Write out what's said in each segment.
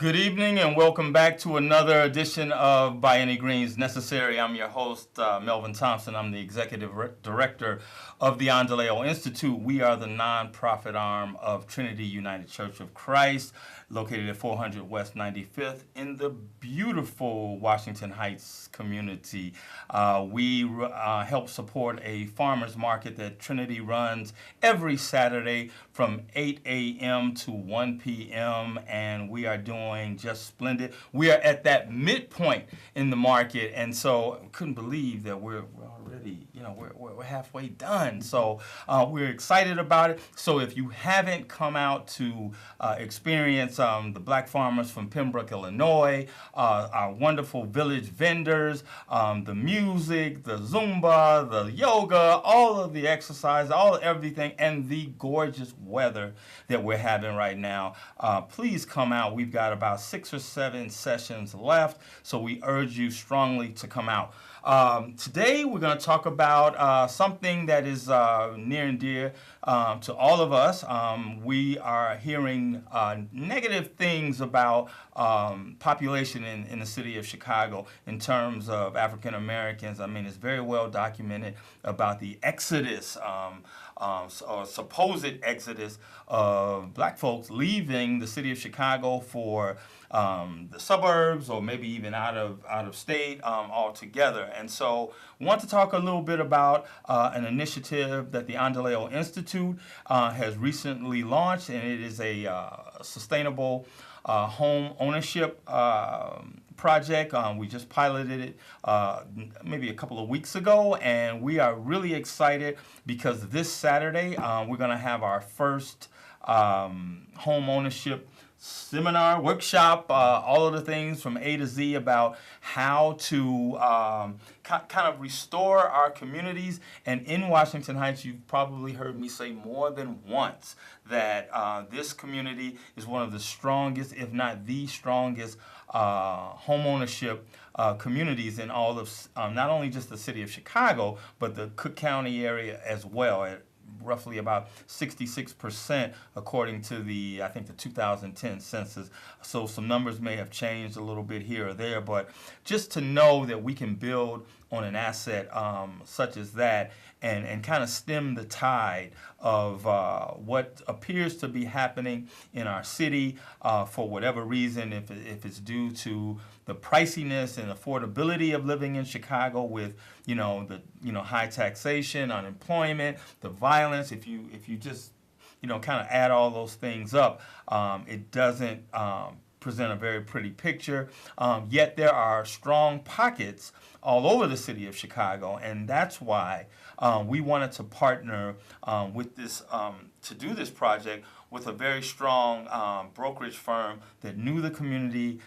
Good evening and welcome back to another edition of By Any Greens Necessary. I'm your host, Melvin Thompson. I'm the executive director of the Endeleo Institute. We are the nonprofit arm of Trinity United Church of Christ, located at 400 West 95th in the beautiful Washington Heights community. We help support a farmers market that Trinity runs every Saturday from 8 a.m. to 1 p.m. and we are doing just splendid. We are at that midpoint in the market, and so I couldn't believe that we're already, we're halfway done. So we're excited about it. So if you haven't come out to experience the black farmers from Pembroke, Illinois, our wonderful village vendors, the music, the Zumba, the yoga, all of the exercise, everything, and the gorgeous weather that we're having right now, please come out. We've got about 6 or 7 sessions left, so we urge you strongly to come out. Today we're going to talk about something that is near and dear to all of us. We are hearing negative things about population in the city of Chicago in terms of African Americans. I mean, it's very well documented about the exodus, or supposed exodus of black folks leaving the city of Chicago for the suburbs, or maybe even out of state altogether. And so I want to talk a little bit about an initiative that the Endeleo Institute has recently launched, and it is a sustainable home ownership project. We just piloted it maybe a couple of weeks ago, and we are really excited because this Saturday we're going to have our first home ownership seminar, workshop, all of the things from A to Z about how to kind of restore our communities. And in Washington Heights, you've probably heard me say more than once that this community is one of the strongest, if not the strongest, home ownership communities in all of not only just the city of Chicago, but the Cook County area as well. Roughly about 66% according to the 2010 census. So some numbers may have changed a little bit here or there, but just to know that we can build on an asset such as that and kind of stem the tide of what appears to be happening in our city for whatever reason, if it's due to the priciness and affordability of living in Chicago with the high taxation, unemployment, the violence. If you just kind of add all those things up, it doesn't present a very pretty picture. Yet there are strong pockets all over the city of Chicago, and that's why we wanted to partner with this to do this project with a very strong brokerage firm that knew the community,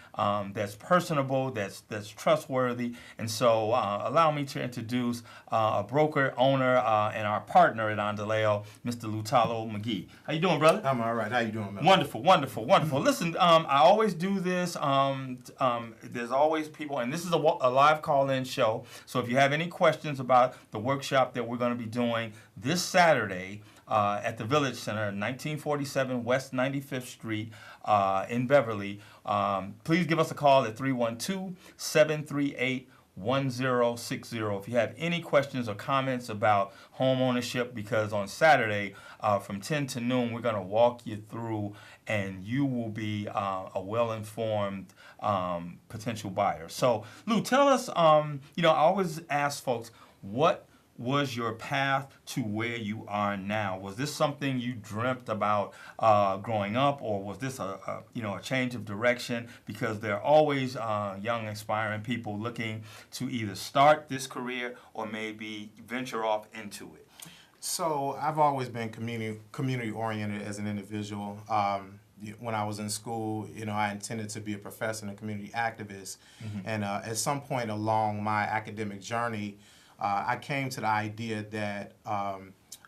that's personable, that's trustworthy. And so allow me to introduce a broker, owner, and our partner at Endeleo, Mr. Lutalo McGee. How you doing, brother? I'm all right. How you doing, man? Wonderful, wonderful, wonderful. Listen, I always do this. There's always people, and this is a live call-in show. So if you have any questions about the workshop that we're going to be doing this Saturday, at the Village Center, 1947 West 95th Street in Beverly. Please give us a call at 312-738-1060 if you have any questions or comments about home ownership, because on Saturday from 10 to noon we're going to walk you through and you will be a well-informed potential buyer. So Lou, tell us, I always ask folks, what was your path to where you are now? Was this something you dreamt about growing up, or was this a change of direction? Because there are always young, aspiring people looking to either start this career or maybe venture off into it. So I've always been community oriented as an individual. When I was in school, I intended to be a professor and a community activist. Mm-hmm. And at some point along my academic journey, I came to the idea that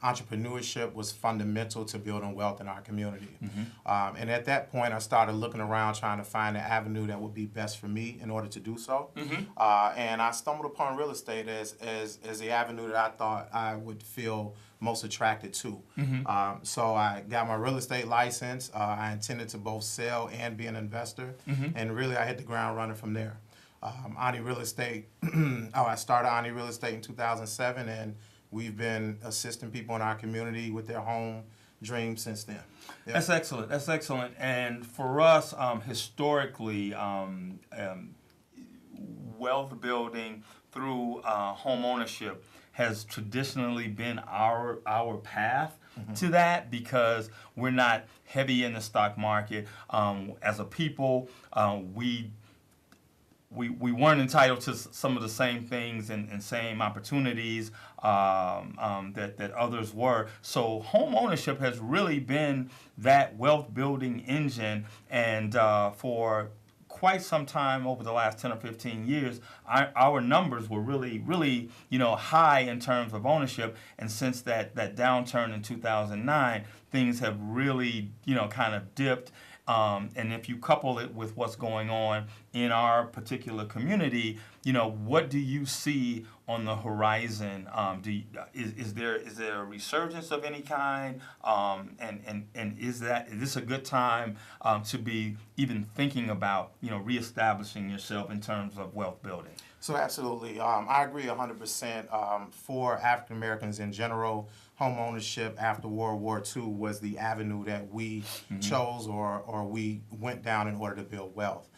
entrepreneurship was fundamental to building wealth in our community. And at that point, I started looking around trying to find an avenue that would be best for me in order to do so. And I stumbled upon real estate as the avenue that I thought I would feel most attracted to. So I got my real estate license. I intended to both sell and be an investor. And really, I hit the ground running from there. Ani Real Estate, I started Ani Real Estate in 2007, and we've been assisting people in our community with their home dreams since then. Yep. That's excellent. That's excellent. And for us, historically, wealth building through home ownership has traditionally been our path to that, because we're not heavy in the stock market. As a people, we weren't entitled to some of the same things and same opportunities that others were. So home ownership has really been that wealth building engine, and for quite some time over the last 10 or 15 years, our numbers were really high in terms of ownership. And since that downturn in 2009, things have really kind of dipped. And if you couple it with what's going on in our particular community, what do you see on the horizon? Is there a resurgence of any kind? And is this a good time to be even thinking about reestablishing yourself in terms of wealth building? So absolutely, I agree 100%. For African Americans in general, home ownership after World War II was the avenue that we chose or we went down in order to build wealth.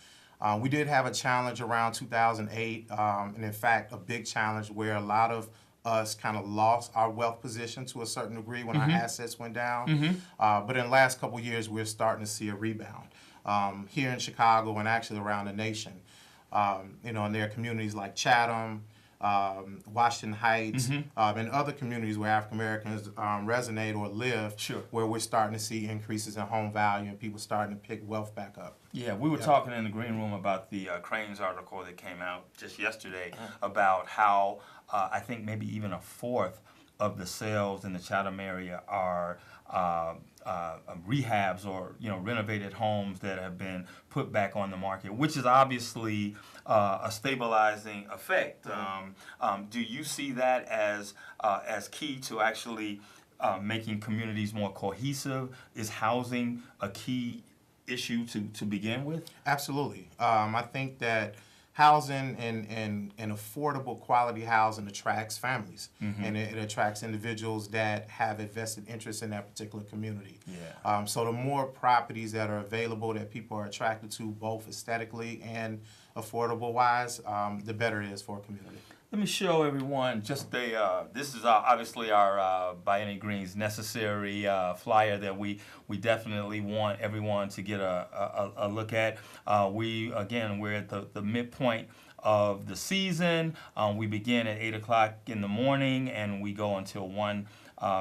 We did have a challenge around 2008, and in fact, a big challenge where a lot of us kind of lost our wealth position to a certain degree when our assets went down. But in the last couple of years, we're starting to see a rebound here in Chicago and actually around the nation. And there are communities like Chatham, Washington Heights, and other communities where African Americans resonate or live, where we're starting to see increases in home value and people starting to pick wealth back up. Yeah, we were talking in the green room about the Cranes article that came out just yesterday about how I think maybe even a fourth of the sales in the Chatham area are rehabs or renovated homes that have been put back on the market, which is obviously a stabilizing effect. Do you see that as key to actually making communities more cohesive? Is housing a key issue to begin with? Absolutely. I think that housing and affordable quality housing attracts families, and it attracts individuals that have a vested interest in that particular community. So the more properties that are available that people are attracted to, both aesthetically and affordable wise, the better it is for a community. Let me show everyone just this is obviously our By Any Greens necessary flyer that we definitely want everyone to get a look at. We're at the midpoint of the season. We begin at 8 o'clock in the morning and we go until 1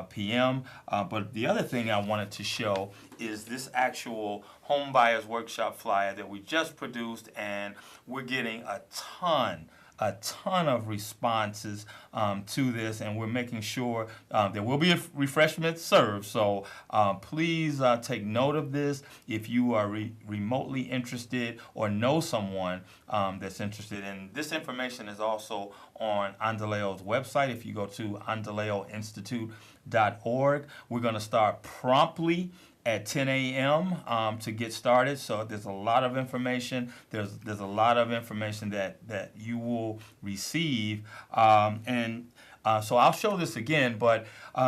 p.m. But the other thing I wanted to show is this actual home buyers workshop flyer that we just produced, and we're getting a ton of responses to this, and we're making sure there will be refreshments served. So please take note of this. If you are remotely interested or know someone that's interested, and this information is also on Endeleo's website. If you go to EndeleoInstitute.org, we're going to start promptly at 10 a.m. To get started. So there's a lot of information. There's a lot of information that you will receive. So I'll show this again, but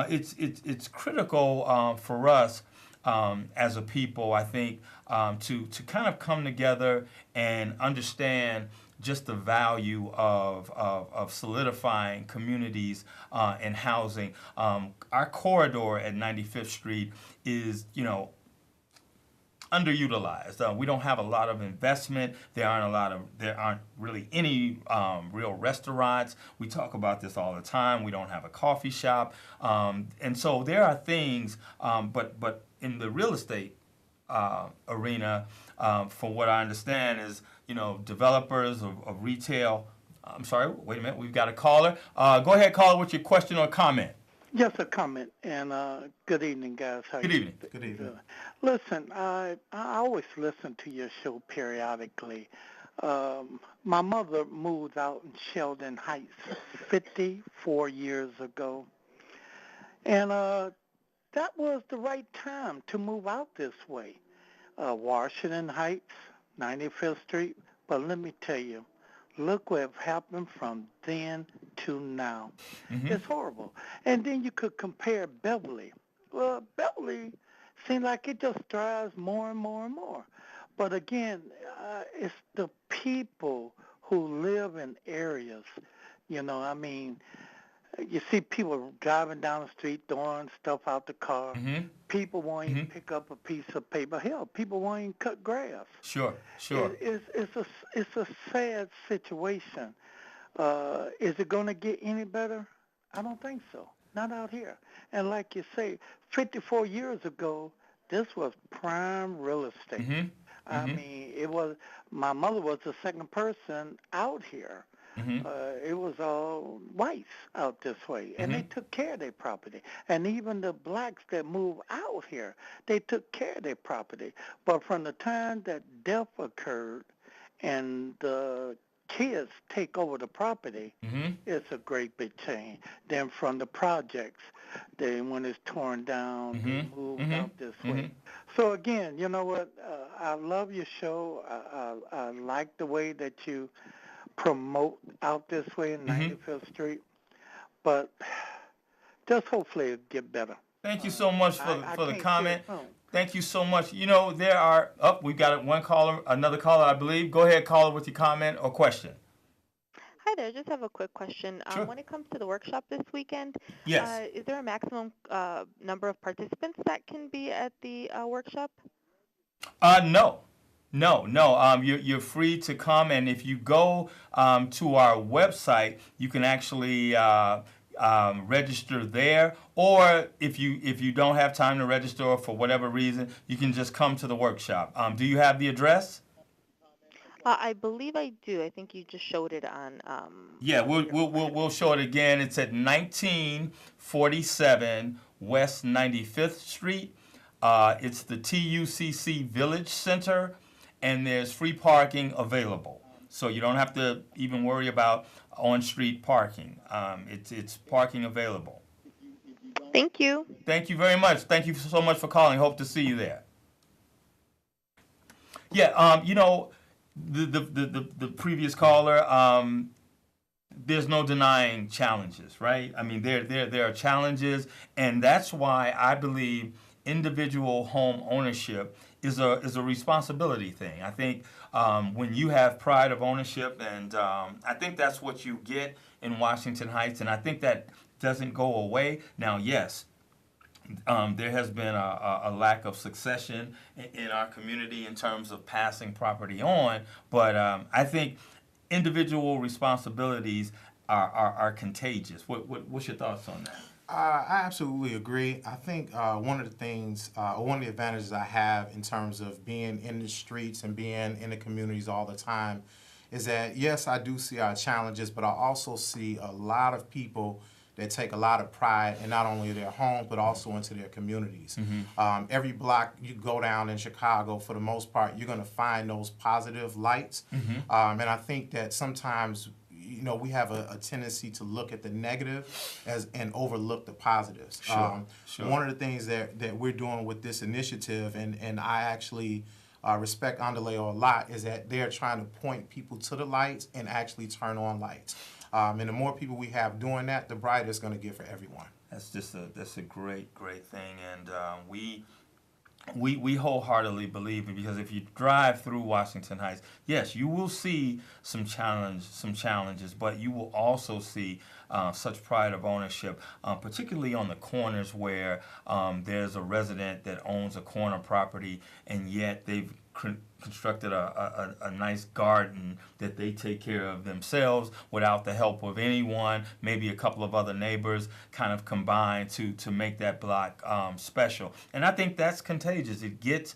it's critical for us as a people, I think, to kind of come together and understand just the value of solidifying communities and housing. Our corridor at 95th Street is, underutilized. We don't have a lot of investment. There aren't really any real restaurants. We talk about this all the time. We don't have a coffee shop, and so there are things. But in the real estate arena, from what I understand, is developers of retail. I'm sorry. Wait a minute. We've got a caller. Go ahead, caller, with your question or comment. Just a comment, and good evening, guys. How Good you evening. Good evening. doing? Listen, I always listen to your show periodically. My mother moved out in Sheldon Heights 54 years ago, and that was the right time to move out this way. Washington Heights, 95th Street. But let me tell you, look what happened from then to now. Hmm. It's horrible. And then you could compare Beverly. Well, Beverly seems like it just thrives more and more and more. But again, it's the people who live in areas. I mean, you see people driving down the street throwing stuff out the car. Hmm. People won't even Hmm. pick up a piece of paper. Hell, people won't even cut grass. Sure, sure. It's a sad situation. Is it going to get any better? I don't think so. Not out here. And like you say, 54 years ago, this was prime real estate. Hmm. I Hmm. mean, it was. My mother was the second person out here. Hmm. It was all whites out this way, and they Hmm. took care of their property. And even the blacks that moved out here, they took care of their property. But from the time that death occurred and the kids take over the property, Hmm. it's a great big change. Then from the projects, then when it's torn down, they Hmm. moved Hmm. out this Hmm. way. So again, you know what? I love your show. I like the way that you promote out this way in Hmm. 95th Street, but just hopefully it'll get better. Thank you Uh, so much I for the can't see it comment. soon. Thank you so much. There are we've got one caller, another caller, I believe. Go ahead, caller, with your comment or question. Hi there. Just have a quick question. Sure. When it comes to the workshop this weekend, Yes. is there a maximum number of participants that can be at the workshop? No. No, no. You're free to come, and if you go to our website, you can actually register there. Or if you don't have time to register, or for whatever reason, you can just come to the workshop. Do you have the address? I believe I do. I think you just showed it on Yeah, we'll your we'll we'll, flyer. we'll show it again. It's at 1947 West 95th Street. It's the TUCC Village Center, and there's free parking available. So you don't have to even worry about on-street parking. It's parking available. Thank you. Thank you very much. Thank you so much for calling. Hope to see you there. Yeah, the previous caller. There's no denying challenges, right? I mean, there are challenges, and that's why I believe individual home ownership is a responsibility thing. I think when you have pride of ownership, and I think that's what you get in Washington Heights, and I think that doesn't go away. Now, yes, there has been a lack of succession in our community in terms of passing property on, but I think individual responsibilities are contagious. What's your thoughts on that? I absolutely agree. I think one of the things, one of the advantages I have in terms of being in the streets and being in the communities all the time is that, yes, I do see our challenges, but I also see a lot of people that take a lot of pride in not only their homes, but also into their communities. Every block you go down in Chicago, for the most part, you're going to find those positive lights. And I think that sometimes we have a tendency to look at the negative and overlook the positives. Sure. One of the things that we're doing with this initiative, and I actually respect Endeleo a lot, is that they're trying to point people to the lights and actually turn on lights. And the more people we have doing that, the brighter it's going to get for everyone. That's a great thing, and we wholeheartedly believe it, because if you drive through Washington Heights, yes, you will see some challenges, but you will also see such pride of ownership, particularly on the corners where there's a resident that owns a corner property, and yet they've constructed a nice garden that they take care of themselves without the help of anyone. Maybe a couple of other neighbors kind of combine to make that block special. And I think that's contagious. It gets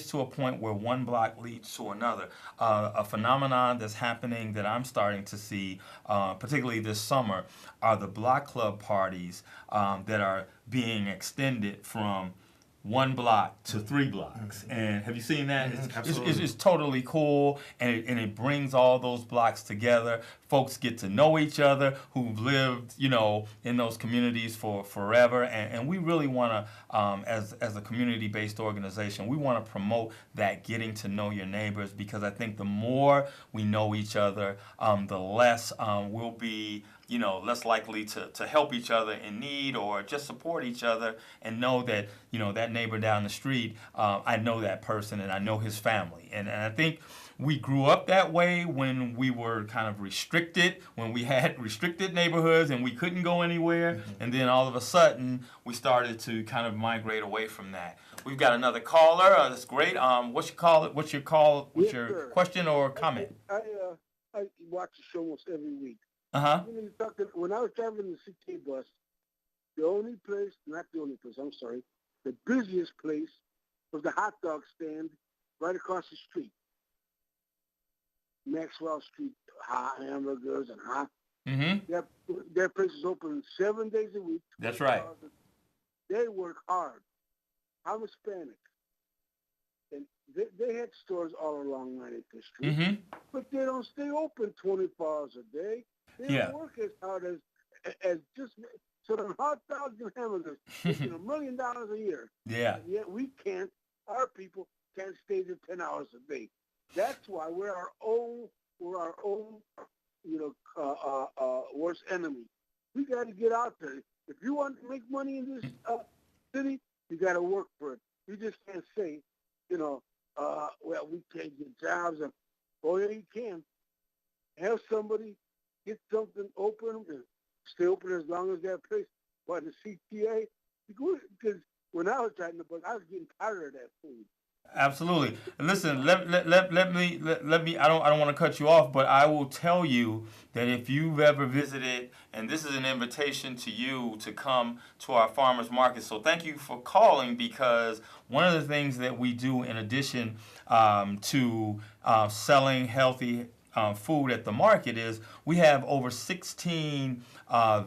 to a point where one block leads to another. A phenomenon that's happening that I'm starting to see, particularly this summer, are the block club parties that are being extended from one block to 3 blocks. And have you seen that? It's totally cool, and it brings all those blocks together. Folks get to know each other who've lived, in those communities for forever. And we really want to, as a community-based organization, we want to promote that getting to know your neighbors, because I think the more we know each other, the less we'll be less likely to help each other in need or just support each other and know that, that neighbor down the street, I know that person and I know his family. And I think we grew up that way when we were kind of restricted, when we had restricted neighborhoods and we couldn't go anywhere. And then all of a sudden, we started to kind of migrate away from that. We've got another caller. That's great. What's your question or comment? I watch the show almost every week. Uh-huh. When I was driving the CK bus, the busiest place was the hot dog stand right across the street. Maxwell Street, hot hamburgers and hot. Mm-hmm. Their place is open 7 days a week. That's right. They work hard. I'm Hispanic. And they had stores all along 95th Street, but they don't stay open 24 hours a day. They don't work as hard as just so the hot dogs and hamburgers making $1 million a year. Yeah. And yet our people can't stay there 10 hours a day. That's why we're our own worst enemy. We got to get out there. If you want to make money in this city, you got to work for it. You just can't say, well, we can't get jobs. Oh, yeah, you can. Have somebody get something open and stay open as long as that place. But the CTA, because when I was driving the bus, I was getting tired of that food. Absolutely. Listen, let me. I don't want to cut you off, but I will tell you that if you've ever visited, and this is an invitation to you to come to our farmers market. So thank you for calling, because one of the things that we do in addition to selling healthy food at the market is we have over 16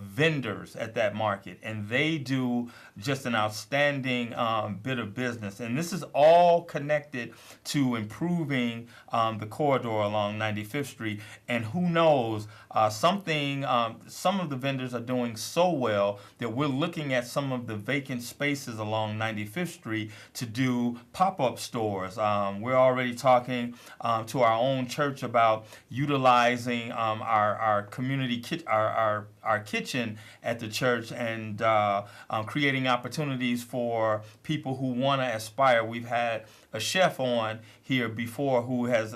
vendors at that market, and they do just an outstanding bit of business. And this is all connected to improving the corridor along 95th Street. And who knows, some of the vendors are doing so well that we're looking at some of the vacant spaces along 95th Street to do pop-up stores. We're already talking to our own church about utilizing our community our kitchen at the church and creating opportunities for people who want to aspire. We've had a chef on here before who has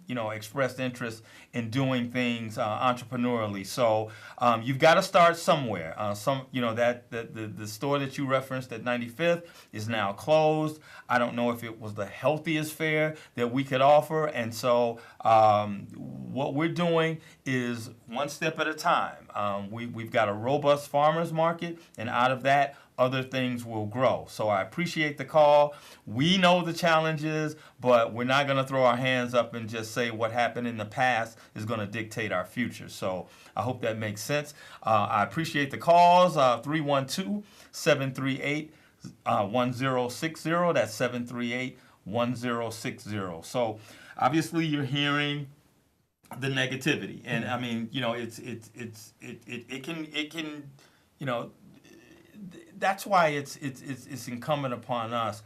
expressed interest in doing things entrepreneurially. So you've got to start somewhere. The store that you referenced at 95th is now closed. I don't know if it was the healthiest fare that we could offer. And so what we're doing is one step at a time. We've got a robust farmers market, and out of that, other things will grow. So I appreciate the call. We know the challenges, but we're not going to throw our hands up and just say what happened in the past is going to dictate our future. So I hope that makes sense. I appreciate the calls. 312-738-1060. That's 738-1060. So obviously you're hearing the negativity, and I mean, it can that's why it's incumbent upon us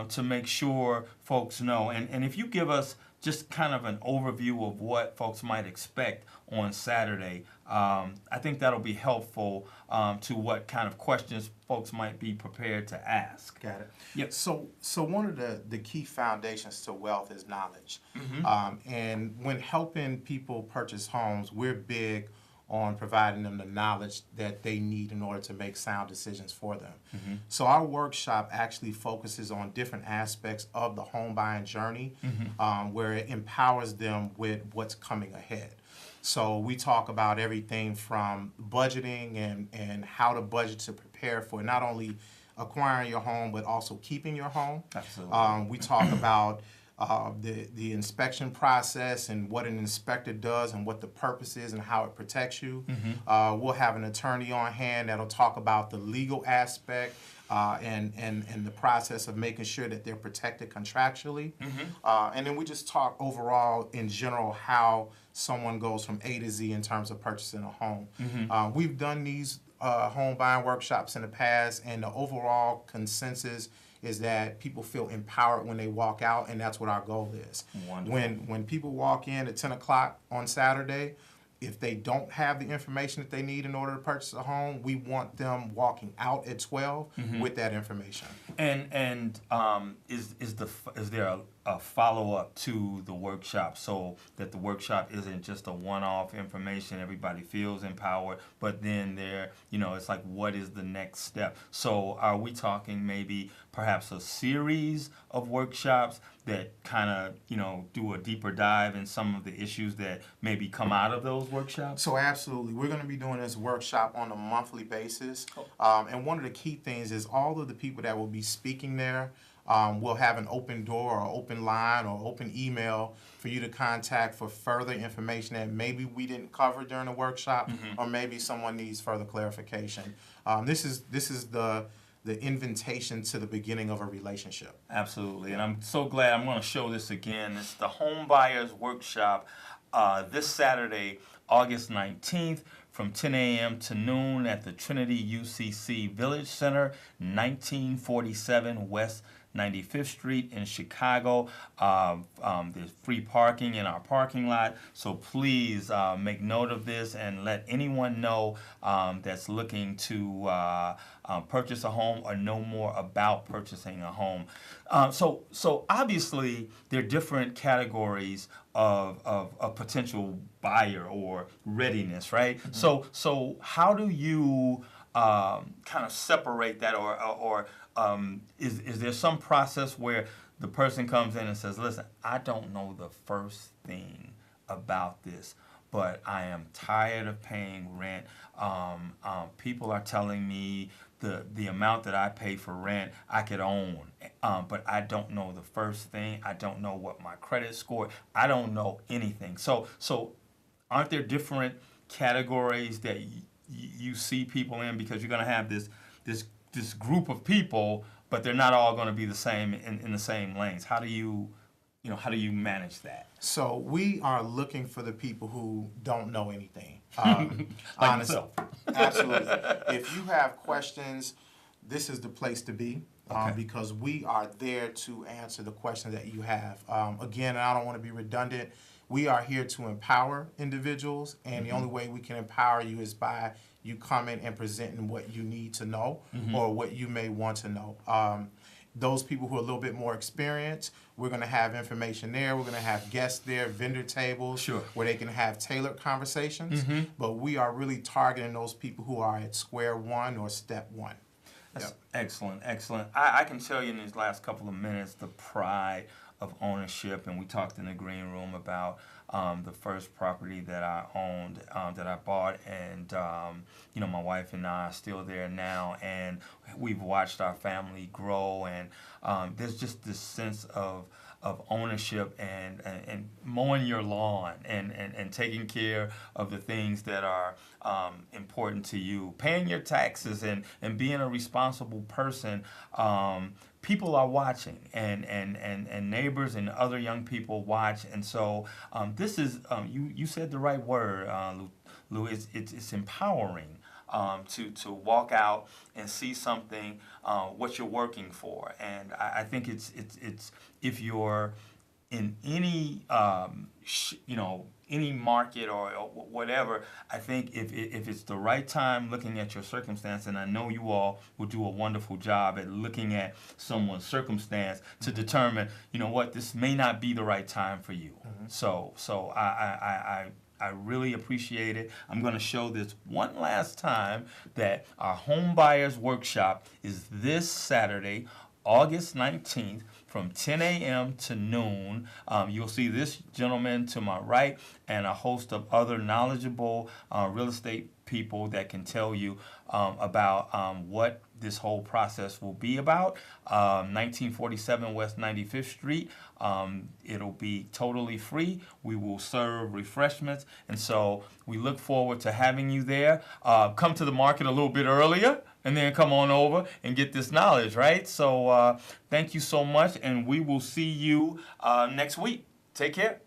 to make sure folks know. And if you give us just kind of an overview of what folks might expect on Saturday, I think that'll be helpful to what kind of questions folks might be prepared to ask. Got it. Yep. So one of the key foundations to wealth is knowledge. And when helping people purchase homes, we're big on providing them the knowledge that they need in order to make sound decisions for them. Mm-hmm. So our workshop actually focuses on different aspects of the home buying journey, where it empowers them with what's coming ahead. So we talk about everything from budgeting and how to budget to prepare for not only acquiring your home, but also keeping your home. Absolutely. We talk about the inspection process and what an inspector does and what the purpose is and how it protects you. We'll have an attorney on hand that'll talk about the legal aspect and the process of making sure that they're protected contractually. And then we just talk overall in general how someone goes from A to Z in terms of purchasing a home. We've done these home buying workshops in the past, and the overall consensus is that people feel empowered when they walk out, and that's what our goal is. Wonderful. When people walk in at 10 o'clock on Saturday, if they don't have the information that they need in order to purchase a home, we want them walking out at 12 with that information. And is there a follow up to the workshop so that the workshop isn't just a one off information, everybody feels empowered, but then it's like, what is the next step? So are we talking maybe perhaps a series of workshops that kind of do a deeper dive in some of the issues that maybe come out of those workshops? So absolutely, we're going to be doing this workshop on a monthly basis, and one of the key things is all of the people that will be speaking there will have an open door or open line or open email for you to contact for further information that maybe we didn't cover during the workshop, or maybe someone needs further clarification. This is the invitation to the beginning of a relationship. Absolutely, and I'm so glad. I'm going to show this again. It's the Home Buyers Workshop this Saturday, August 19th, from 10 a.m. to noon at the Trinity UCC Village Center, 1947 West 95th Street in Chicago. There's free parking in our parking lot, so please make note of this and let anyone know that's looking to purchase a home or know more about purchasing a home. So obviously there are different categories of a potential buyer or readiness, right? So how do you kind of separate that, or is there some process where the person comes in and says, listen, I don't know the first thing about this, but I am tired of paying rent. People are telling me the amount that I pay for rent I could own, but I don't know the first thing. I don't know what my credit score. I don't know anything. So aren't there different categories that you see people in, because you're going to have this group of people, but they're not all going to be the same in the same lanes? How do you manage that? So we are looking for the people who don't know anything. Like honestly, yourself. Absolutely. If you have questions, this is the place to be. Okay. Because we are there to answer the questions that you have. Again, and I don't want to be redundant, we are here to empower individuals, and the only way we can empower you is by you coming and presenting what you need to know or what you may want to know. Those people who are a little bit more experienced, we're going to have information there. We're going to have guests there, vendor tables, where they can have tailored conversations. But we are really targeting those people who are at square one or step one. That's excellent. I can tell you in these last couple of minutes the pride of ownership, and we talked in the green room about the first property that I owned, that I bought, and my wife and I are still there now, and we've watched our family grow, and there's just this sense of ownership and mowing your lawn and taking care of the things that are important to you, paying your taxes and being a responsible person. People are watching, and neighbors and other young people watch, and so this is you said the right word, Lou. It's empowering to walk out and see something what you're working for, and I think it's if you're in any any market or whatever, I think if it's the right time, looking at your circumstance, and I know you all will do a wonderful job at looking at someone's circumstance to determine, this may not be the right time for you. So I I really appreciate it. I'm going to show this one last time that our home buyers workshop is this Saturday, August 19th from 10 a.m. to noon. You'll see this gentleman to my right and a host of other knowledgeable real estate people that can tell you about what this whole process will be about. 1947 West 95th Street. It'll be totally free. We will serve refreshments. And so we look forward to having you there. Come to the market a little bit earlier and then come on over and get this knowledge, right? So thank you so much, and we will see you next week. Take care.